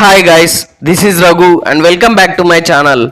Hi guys, this is Raghu and welcome back to my channel.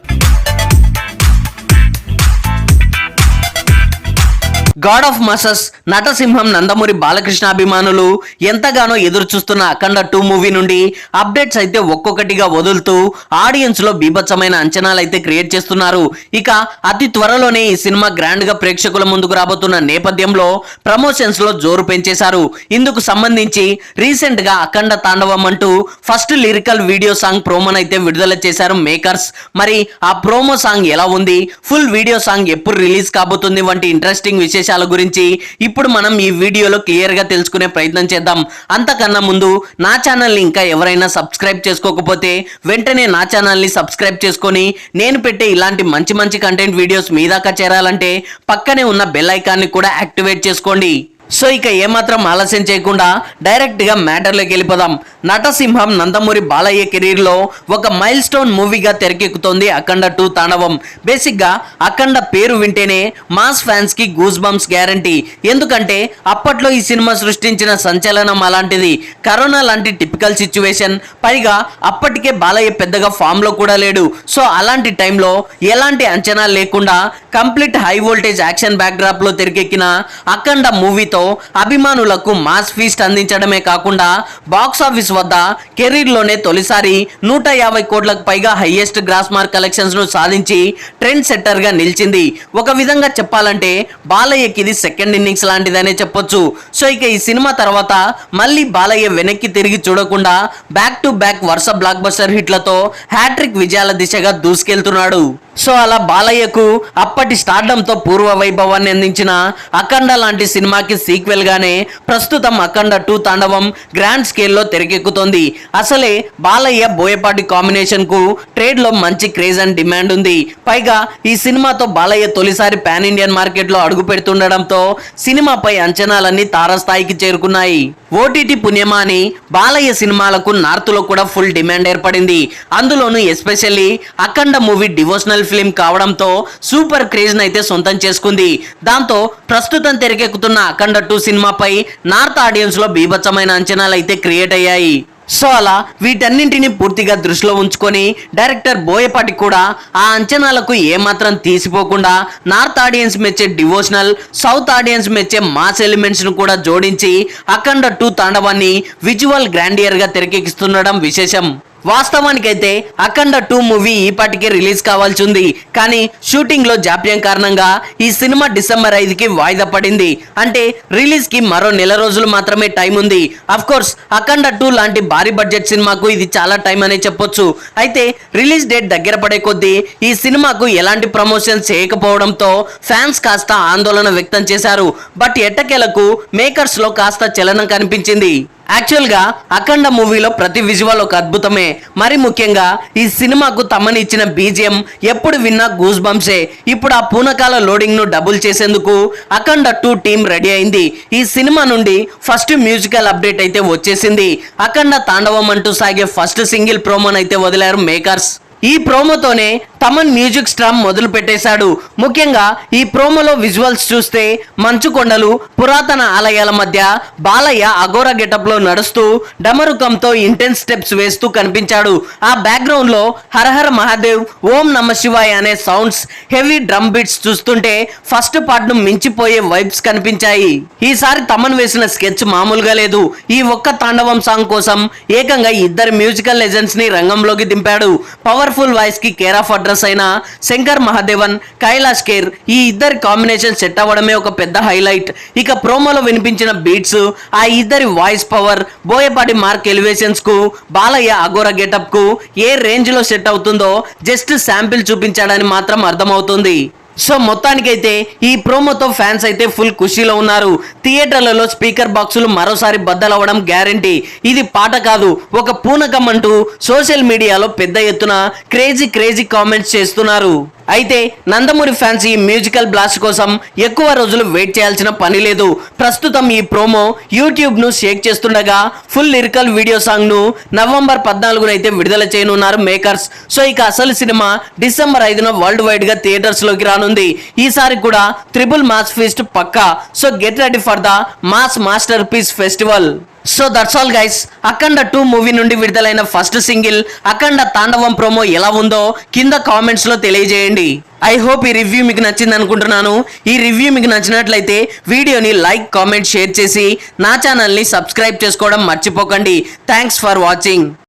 God of masses నటసింహం నందమూరి బాలకృష్ణ అభిమానులు ఎంతగానో ఎదురు చూస్తున్న అఖండ 2 మూవీ నుండి అప్డేట్స్ అయితే ఒక్కొక్కటిగా వదులుతూ ఆడియన్స్ లో బీభత్సమైన అంచనాలు అయితే క్రియేట్ చేస్తున్నారు. ఇక అతి త్వరలోనే ఈ సినిమా గ్రాండ్ గా ప్రేక్షకుల ముందుకు రాబోతున్న నేపథ్యంలో ప్రమోషన్స్ లో జోరు పెంచేశారు. ఇందుకు సంబంధించి రీసెంట్ గా అఖండ తాండవం అంటూ ఫస్ట్ లిరికల్ వీడియో సాంగ్ ప్రోమోను అయితే విడుదల చేశారు మేకర్స్. మరి ఆ ప్రోమో సాంగ్ ఎలా ఉంది, ఫుల్ వీడియో సాంగ్ ఎప్పుడు రిలీజ్ కాబోతుంది వంటి ఇంట్రెస్టింగ్ విషయాల గురించి ఇప్పుడు మనం ఈ వీడియోలో క్లియర్ గా తెలుసుకునే ప్రయత్నం చేద్దాం. అంతకన్నా ముందు నా ఛానల్ ని ఇంకా ఎవరైనా సబ్స్క్రైబ్ చేసుకోకపోతే వెంటనే నా ఛానల్ ని సబ్స్క్రైబ్ చేసుకొని నేను పెట్టే ఇలాంటి మంచి మంచి కంటెంట్ వీడియోస్ మీ దాకా చేరాలంటే పక్కనే ఉన్న బెల్ ఐకాన్ ని కూడా యాక్టివేట్ చేసుకోండి. సో ఇక ఏమాత్రం ఆలస్యం చేయకుండా డైరెక్ట్ గా మ్యాటర్లోకి వెళ్ళిపోదాం. నటసింహం నందమూరి బాలయ్య కెరీర్ లో ఒక మైల్ స్టోన్ మూవీగా తెరకెక్కుతోంది అఖండ 2 తాండవం. బేసిక్ గా అఖండ పేరు వింటేనే మాస్ ఫ్యాన్స్ కి గూస్ బంప్స్ గ్యారంటీ. ఎందుకంటే అప్పట్లో ఈ సినిమా సృష్టించిన సంచలనం అలాంటిది. కరోనా లాంటి టిపికల్ సిచ్యువేషన్, పైగా అప్పటికే బాలయ్య పెద్దగా ఫామ్ లో కూడా లేడు. సో అలాంటి టైంలో ఎలాంటి అంచనా లేకుండా complete high voltage action back drop లో తెరకెక్కిన అఖండ మూవీతో అభిమానులకు మాస్ ఫీస్ట్ అందించడమే కాకుండా బాక్స్ ఆఫీస్ వద్ద కెరీర్ లోనే తొలిసారి 150 కోట్లకు పైగా హైయెస్ట్ గ్రాస్ మార్క్ కలెక్షన్స్ ను సాధించి ట్రెండ్ సెట్టర్ గా నిలిచింది. ఒక విధంగా చెప్పాలంటే బాలయ్యకి ఇది సెకండ్ ఇన్నింగ్స్ లాంటిదనే చెప్పొచ్చు. సో ఇక ఈ సినిమా తర్వాత మళ్ళీ బాలయ్య వెనక్కి తిరిగి చూడకుండా బ్యాక్ టు బ్యాక్ వరుస బ్లాక్ బస్టర్ హిట్లతో హ్యాట్రిక్ విజయాల దిశగా దూసుకెళ్తున్నాడు. సో అలా బాలయ్యకు అప్పటి స్టార్డమ్ తో పూర్వ వైభవాన్ని అందించిన అఖండ లాంటి సినిమాకి సీక్వెల్ గానే ప్రస్తుతం అఖండ 2 తాండవం గ్రాండ్ స్కేల్ లో తెరకెక్కుతోంది. అసలే బాలయ్య బోయపాటి కాంబినేషన్ కు ట్రేడ్ లో మంచి క్రేజ్ అండ్ డిమాండ్ ఉంది. పైగా ఈ సినిమాతో బాలయ్య తొలిసారి పాన్ ఇండియన్ మార్కెట్ లో అడుగు పెడుతుండడంతో సినిమాపై అంచనాలన్నీ తారస్థాయికి చేరుకున్నాయి. ఓటీటీ పుణ్యమా అని బాలయ్య సినిమాలకు నార్త్ లో కూడా ఫుల్ డిమాండ్ ఏర్పడింది. అందులోనూ ఎస్పెషల్లీ అఖండ మూవీ డివోషనల్ ఫిల్మ్ కావడంతో సూపర్ క్రేజ్ అయితే సొంతం చేసుకుంది. దాంతో ప్రస్తుతం తెరకెక్కుతున్న అఖండ 2 సినిమాపై నార్త్ ఆడియన్స్ లో బీభత్సమైన అంచనాలు అయితే క్రియేట్ అయ్యాయి. సో అలా వీటన్నింటినీ పూర్తిగా దృష్టిలో ఉంచుకొని డైరెక్టర్ బోయపాటి కూడా ఆ అంచనాలకు ఏమాత్రం తీసిపోకుండా నార్త్ ఆడియన్స్ మెచ్చే డివోషనల్, సౌత్ ఆడియన్స్ మెచ్చే మాస్ ఎలిమెంట్స్ ను కూడా జోడించి అఖండ 2 తాండవాన్ని విజువల్ గ్రాండియర్ గా తెరకెక్కిస్తుండడం విశేషం. వాస్తవానికైతే అఖండ 2 మూవీ ఈపాటికే రిలీజ్ కావాల్సి ఉంది. కానీ షూటింగ్ లో జాప్యం కారణంగా ఈ సినిమా డిసెంబర్ 5కి వాయిదా పడింది. అంటే రిలీజ్ కి మరో నెల రోజులు మాత్రమే టైం ఉంది. అఫ్ కోర్స్ అఖండ 2 లాంటి భారీ బడ్జెట్ సినిమాకు ఇది చాలా టైం అనే చెప్పొచ్చు. అయితే రిలీజ్ డేట్ దగ్గర పడే కొద్దీ ఈ సినిమాకు ఎలాంటి ప్రమోషన్ చేయకపోవడంతో ఫ్యాన్స్ కాస్త ఆందోళన వ్యక్తం చేశారు. బట్ ఎట్టకేలకు మేకర్స్ లో కాస్త చలనం కనిపించింది. యాక్చువల్ గా అఖండ మూవీలో ప్రతి విజువల్ ఒక అద్భుతమే. మరి ముఖ్యంగా ఈ సినిమాకు తమని ఇచ్చిన బీజిఎం ఎప్పుడు విన్నా గూస్ బంప్సే. ఇప్పుడు ఆ పూనకాల లోడింగ్ ను డబుల్ చేసేందుకు అఖండ 2 టీం రెడీ అయింది. ఈ సినిమా నుండి ఫస్ట్ మ్యూజికల్ అప్డేట్ అయితే వచ్చేసింది. అఖండ తాండవం అంటూ సాగే ఫస్ట్ సింగిల్ ప్రోమోను అయితే వదిలారు మేకర్స్. ఈ ప్రోమోతోనే తమన్ మ్యూజిక్ స్ట్రమ్ మొదలు పెట్టేశాడు. ముఖ్యంగా ఈ ప్రోమోలో విజువల్స్ చూస్తే మంచు కొండలు, పురాతన ఆలయాల మధ్య బాలయ్య అఘోరా గెటప్ లో నడుస్తూ డమరుకంతో ఇంటెన్స్ స్టెప్స్ వేస్తూ కనిపించాడు. ఆ బ్యాక్గ్రౌండ్ లో హరహర మహాదేవ్, ఓం నమ శివాయ అనే సౌండ్స్, హెవీ డ్రమ్ బీట్స్ చూస్తుంటే ఫస్ట్ పార్ట్ ను మించిపోయే వైబ్స్ కనిపించాయి. ఈసారి తమన్ వేసిన స్కెచ్ మామూలుగా లేదు. ఈ ఒక్క తాండవం సాంగ్ కోసం ఏకంగా 2 మ్యూజికల్ లెజెండ్స్ ని రంగంలోకి దింపాడు. పవర్ఫుల్ వాయిస్ కి కేర్ ఆఫ్ అడ్రస్ అయిన శంకర్ మహాదేవన్, కైలాష్ ఖేర్, ఈ 2 కాంబినేషన్ సెట్ అవ్వడమే ఒక పెద్ద హైలైట్. ఇక ప్రోమోలో వినిపించిన బీట్స్, ఆ 2 voice power, Boyapati mark elevations కు బాలయ్య అఘోరా గెటప్ కు ఏ రేంజ్ లో సెట్ అవుతుందో జస్ట్ శాంపిల్ చూపించాడని మాత్రం అర్థమవుతుంది. సో మొత్తానికైతే ఈ ప్రోమోతో ఫ్యాన్స్ అయితే ఫుల్ ఖుషీలో ఉన్నారు. థియేటర్లలో స్పీకర్ బాక్సులు మరోసారి బద్దలవ్వడం గ్యారంటీ. ఇది పాట కాదు, ఒక పూనకం అంటూ సోషల్ మీడియాలో పెద్ద ఎత్తున క్రేజీ కామెంట్స్ చేస్తున్నారు. అయితే నందమూరి ఫ్యాన్స్ ఈ మ్యూజికల్ బ్లాస్ట్ కోసం ఎక్కువ రోజులు వెయిట్ చేయాల్సిన పని లేదు. ప్రస్తుతం ఈ ప్రోమో యూట్యూబ్ ను షేక్ చేస్తుండగా ఫుల్ లిరికల్ వీడియో సాంగ్ ను నవంబర్ 14న అయితే విడుదల చేయనున్నారు మేకర్స్. సో ఇక అసలు సినిమా డిసెంబర్ 5న వరల్డ్ వైడ్ గా థియేటర్స్ లోకి రానుంది. ఈసారి కూడా ట్రిపుల్ మాస్ ఫీస్ట్ పక్కా. So get ready for the mass masterpiece festival. So that's all guys, Akhanda 2 movie నుండి విడుదలైన ఫస్ట్ సింగిల్ అఖండ తాండవం ప్రోమో ఎలా ఉందో కింద కామెంట్స్ లో తెలియజేయండి. ఐ హోప్ ఈ రివ్యూ మీకు నచ్చింది అనుకుంటున్నాను. ఈ రివ్యూ మీకు నచ్చినట్లయితే వీడియోని లైక్, కామెంట్, షేర్ చేసి నా ఛానల్ని సబ్స్క్రైబ్ చేసుకోవడం మర్చిపోకండి. Thanks for watching.